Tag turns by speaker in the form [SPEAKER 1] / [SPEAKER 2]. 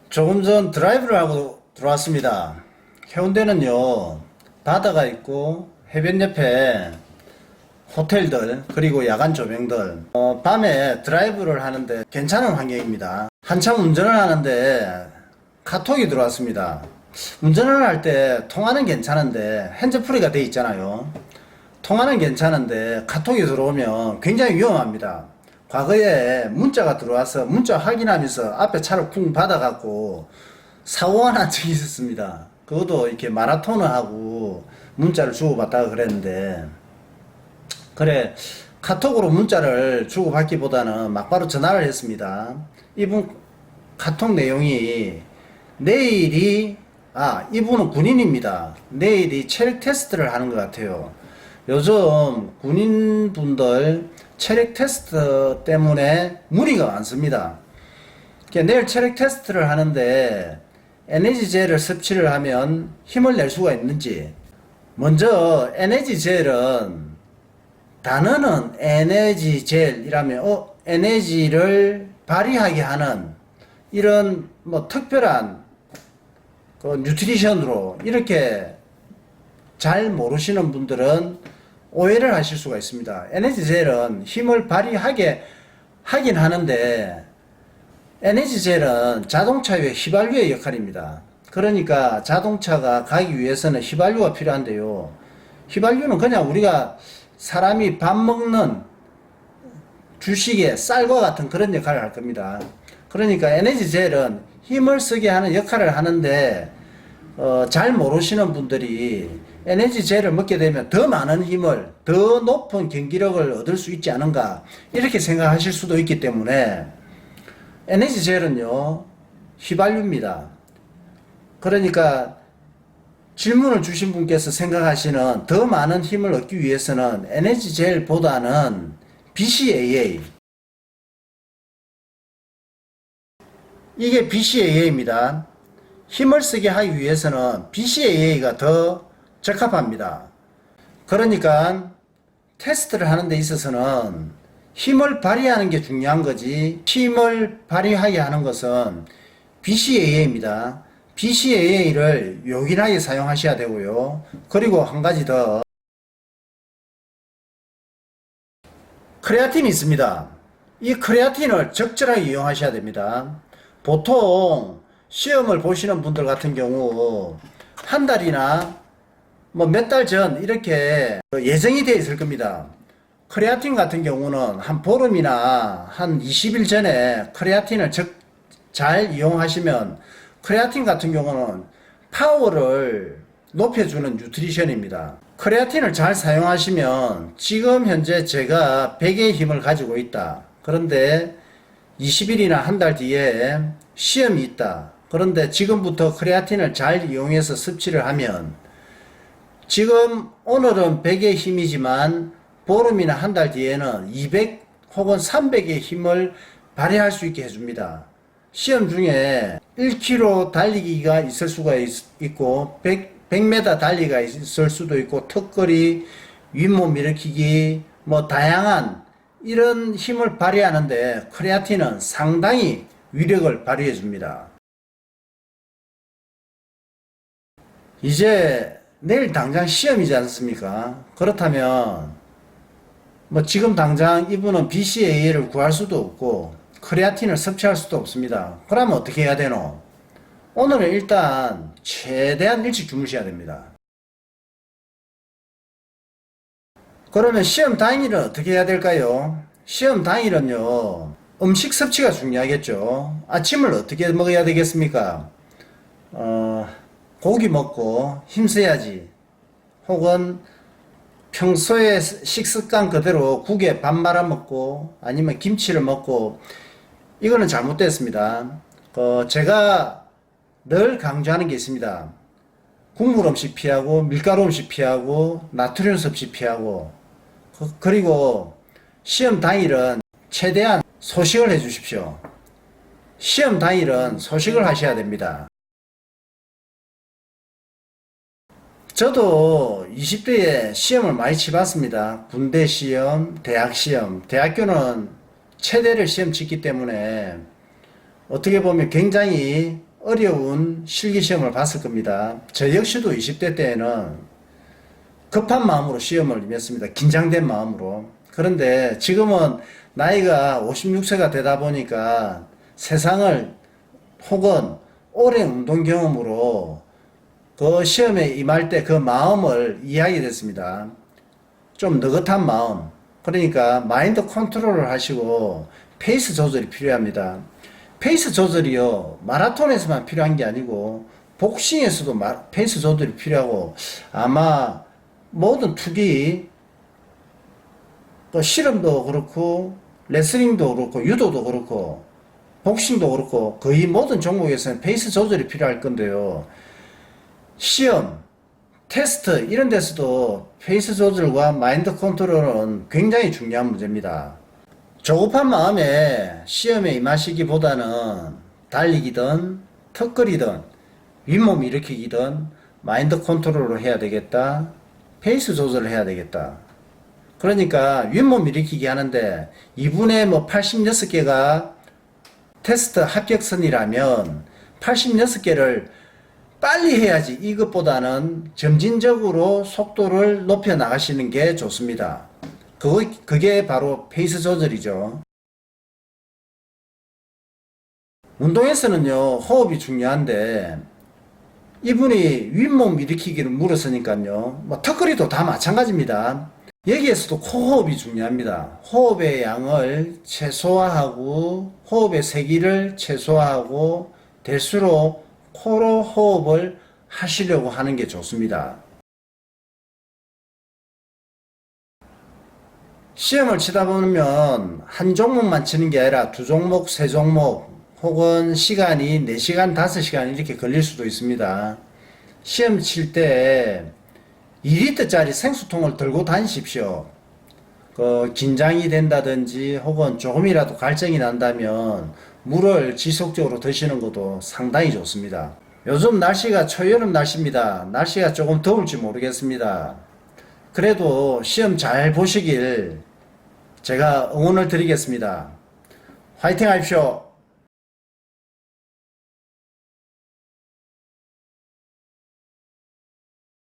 [SPEAKER 1] 조금 전 드라이브를 하고 들어왔습니다. 해운대는요, 바다가 있고, 해변 옆에 호텔들, 그리고 야간 조명들, 밤에 드라이브를 하는데 괜찮은 환경입니다. 한참 운전을 하는데 카톡이 들어왔습니다. 운전을 할 때 통화는 괜찮은데, 핸즈프리가 돼 있잖아요. 통화는 괜찮은데, 카톡이 들어오면 굉장히 위험합니다. 과거에 문자가 들어와서 문자 확인하면서 앞에 차를 쿵 받아갖고 사고가 난 적이 있었습니다. 그것도 이렇게 마라톤을 하고 문자를 주고받다가 그랬는데, 그래, 카톡으로 문자를 주고받기보다는 막바로 전화를 했습니다. 이분 카톡 내용이 이분은 군인입니다. 내일이 체력 테스트를 하는 것 같아요. 요즘 군인분들 체력 테스트 때문에 무리가 많습니다. 내일 체력 테스트를 하는데 에너지젤을 섭취를 하면 힘을 낼 수가 있는지. 먼저 에너지젤은, 단어는 에너지젤이라면 에너지를 발휘하게 하는 이런 특별한 뉴트리션으로 이렇게 잘 모르시는 분들은 오해를 하실 수가 있습니다. 에너지젤은 힘을 발휘하게 하긴 하는데, 에너지젤은 자동차의 휘발유의 역할입니다. 그러니까 자동차가 가기 위해서는 휘발유가 필요한데요. 휘발유는 그냥 우리가 사람이 밥 먹는 주식의 쌀과 같은 그런 역할을 할 겁니다. 그러니까 에너지젤은 힘을 쓰게 하는 역할을 하는데, 잘 모르시는 분들이 에너지젤을 먹게 되면 더 많은 힘을, 더 높은 경기력을 얻을 수 있지 않은가, 이렇게 생각하실 수도 있기 때문에, 에너지젤은요, 휘발유입니다. 그러니까 질문을 주신 분께서 생각하시는 더 많은 힘을 얻기 위해서는 에너지젤보다는 BCAA, 이게 BCAA입니다. 힘을 쓰게 하기 위해서는 BCAA가 더 적합합니다. 그러니까 테스트를 하는 데 있어서는 힘을 발휘하는 게 중요한 거지, 힘을 발휘하게 하는 것은 BCAA입니다. BCAA를 요긴하게 사용하셔야 되고요. 그리고 한 가지 더, 크레아틴이 있습니다. 이 크레아틴을 적절하게 이용하셔야 됩니다. 보통 시험을 보시는 분들 같은 경우 한 달이나 몇 달 전 이렇게 예정이 되어 있을 겁니다. 크레아틴 같은 경우는 한 보름이나 한 20일 전에 크레아틴을 잘 이용하시면, 크레아틴 같은 경우는 파워를 높여주는 뉴트리션입니다. 크레아틴을 잘 사용하시면, 지금 현재 제가 100의 힘을 가지고 있다. 그런데 20일이나 한 달 뒤에 시험이 있다. 그런데 지금부터 크레아틴을 잘 이용해서 섭취를 하면, 지금 오늘은 100의 힘이지만 보름이나 한 달 뒤에는 200 혹은 300의 힘을 발휘할 수 있게 해줍니다. 시험 중에 1km 달리기가 있을 수가 있고 100m 달리기가 있을 수도 있고, 턱걸이, 윗몸 일으키기, 다양한 이런 힘을 발휘하는데 크레아틴은 상당히 위력을 발휘해 줍니다. 이제 내일 당장 시험이지 않습니까? 그렇다면 지금 당장 이분은 BCAA를 구할 수도 없고 크레아틴을 섭취할 수도 없습니다. 그러면 어떻게 해야 되노? 오늘은 일단 최대한 일찍 주무셔야 됩니다. 그러면 시험 당일은 어떻게 해야 될까요? 시험 당일은요, 음식 섭취가 중요하겠죠. 아침을 어떻게 먹어야 되겠습니까? 고기 먹고 힘써야지. 혹은 평소에 식습관 그대로 국에 밥 말아 먹고 아니면 김치를 먹고, 이거는 잘못됐습니다. 제가 늘 강조하는 게 있습니다. 국물 음식 피하고, 밀가루 음식 피하고, 나트륨 섭취 피하고, 그리고 시험 당일은 최대한 소식을 해 주십시오. 시험 당일은 소식을 하셔야 됩니다. 저도 20대에 시험을 많이 치봤습니다. 군대 시험, 대학 시험. 대학교는 최대를 시험 치기 때문에 어떻게 보면 굉장히 어려운 실기시험을 봤을 겁니다. 저 역시도 20대 때에는 급한 마음으로 시험을 임했습니다. 긴장된 마음으로. 그런데 지금은 나이가 56세가 되다 보니까 세상을 혹은 오랜 운동 경험으로 그 시험에 임할 때 그 마음을 이해하게 됐습니다. 좀 느긋한 마음. 그러니까 마인드 컨트롤을 하시고 페이스 조절이 필요합니다. 페이스 조절이요, 마라톤에서만 필요한 게 아니고 복싱에서도 페이스 조절이 필요하고, 아마 모든 투기, 또 씨름도 그렇고 레슬링도 그렇고 유도도 그렇고 복싱도 그렇고 거의 모든 종목에서는 페이스 조절이 필요할 건데요. 시험, 테스트 이런 데서도 페이스 조절과 마인드 컨트롤은 굉장히 중요한 문제입니다. 조급한 마음에 시험에 임하시기보다는 달리기든 턱걸이든 윗몸 일으키기든 마인드 컨트롤을 해야 되겠다. 페이스 조절을 해야 되겠다. 그러니까 윗몸 일으키기 하는데 2분의 86개가 테스트 합격선이라면 86개를 빨리 해야지, 이것보다는 점진적으로 속도를 높여 나가시는 게 좋습니다. 그게 바로 페이스 조절이죠. 운동에서는요, 호흡이 중요한데 이분이 윗몸 일으키기를 물었으니까요, 뭐 턱걸이도 다 마찬가지입니다. 여기에서도 코호흡이 중요합니다. 호흡의 양을 최소화하고 호흡의 세기를 최소화하고 될수록 코로 호흡을 하시려고 하는 게 좋습니다. 시험을 치다 보면 한 종목만 치는 게 아니라 두 종목, 세 종목 혹은 시간이 4시간, 5시간 이렇게 걸릴 수도 있습니다. 시험 칠 때 2리터짜리 생수통을 들고 다니십시오. 긴장이 된다든지 혹은 조금이라도 갈증이 난다면 물을 지속적으로 드시는 것도 상당히 좋습니다. 요즘 날씨가 초여름 날씨입니다. 날씨가 조금 더울지 모르겠습니다. 그래도 시험 잘 보시길 제가 응원을 드리겠습니다. 화이팅 하십시오.